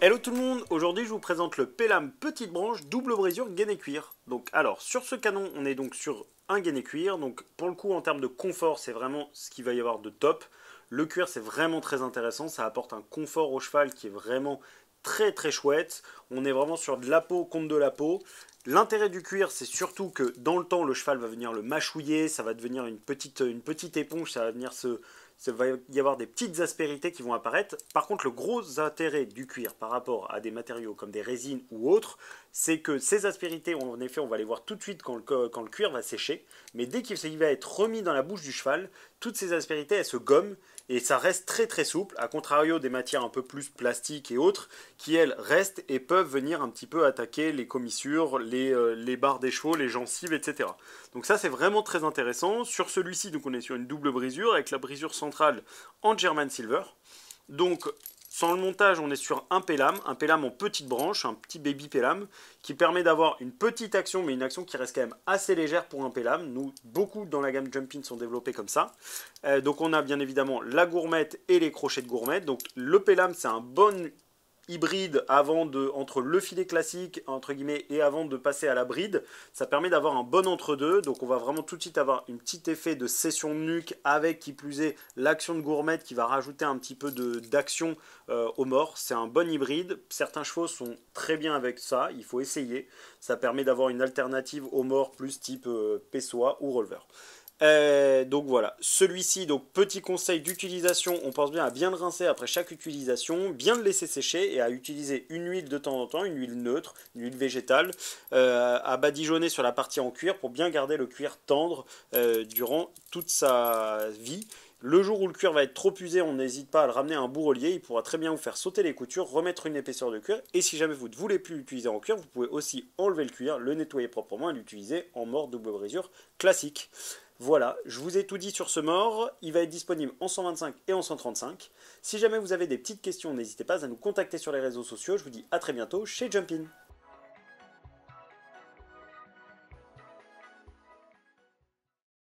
Hello tout le monde, aujourd'hui je vous présente le Pelham petite branche double brisure gaine cuir. Donc alors sur ce canon on est donc sur un gaine cuir, donc pour le coup en termes de confort c'est vraiment ce qu'il va y avoir de top. Le cuir c'est vraiment très intéressant, ça apporte un confort au cheval qui est vraiment très chouette. On est vraiment sur de la peau contre de la peau. L'intérêt du cuir, c'est surtout que dans le temps, le cheval va venir le mâchouiller, ça va devenir une petite éponge, ça va y avoir des petites aspérités qui vont apparaître. Par contre, le gros intérêt du cuir par rapport à des matériaux comme des résines ou autres, c'est que ces aspérités, en effet, on va les voir tout de suite quand le cuir va sécher, mais dès qu'il va être remis dans la bouche du cheval, toutes ces aspérités, elles se gomment et ça reste très souple, à contrario des matières un peu plus plastiques et autres, qui elles restent et peuvent venir un petit peu attaquer les commissures, les barres des chevaux, les gencives, etc. Donc ça c'est vraiment très intéressant. Sur celui-ci, donc on est sur une double brisure, avec la brisure centrale en German Silver. Donc sans le montage, on est sur un Pelham en petite branche, un petit baby Pelham, qui permet d'avoir une petite action, mais une action qui reste quand même assez légère pour un Pelham. Nous, beaucoup dans la gamme Jumpin sont développés comme ça. Donc on a bien évidemment la gourmette et les crochets de gourmette. Donc le Pelham, c'est un bon hybride entre le filet classique entre guillemets et avant de passer à la bride. Ça permet d'avoir un bon entre-deux, donc on va vraiment tout de suite avoir un petit effet de session de nuque avec qui plus est l'action de gourmette qui va rajouter un petit peu d'action au mort. C'est un bon hybride, certains chevaux sont très bien avec ça, il faut essayer. Ça permet d'avoir une alternative au mort plus type Pessoa ou Rover. Donc voilà, celui-ci, donc petit conseil d'utilisation, on pense bien à bien le rincer après chaque utilisation, bien le laisser sécher et à utiliser une huile de temps en temps, une huile neutre, une huile végétale, à badigeonner sur la partie en cuir pour bien garder le cuir tendre durant toute sa vie. Le jour où le cuir va être trop usé, on n'hésite pas à le ramener à un bourrelier, il pourra très bien vous faire sauter les coutures, remettre une épaisseur de cuir, et si jamais vous ne voulez plus l'utiliser en cuir, vous pouvez aussi enlever le cuir, le nettoyer proprement et l'utiliser en mort double brisure classique. Voilà, je vous ai tout dit sur ce mort, il va être disponible en 125 et en 135. Si jamais vous avez des petites questions, n'hésitez pas à nous contacter sur les réseaux sociaux, je vous dis à très bientôt chez Jumpin.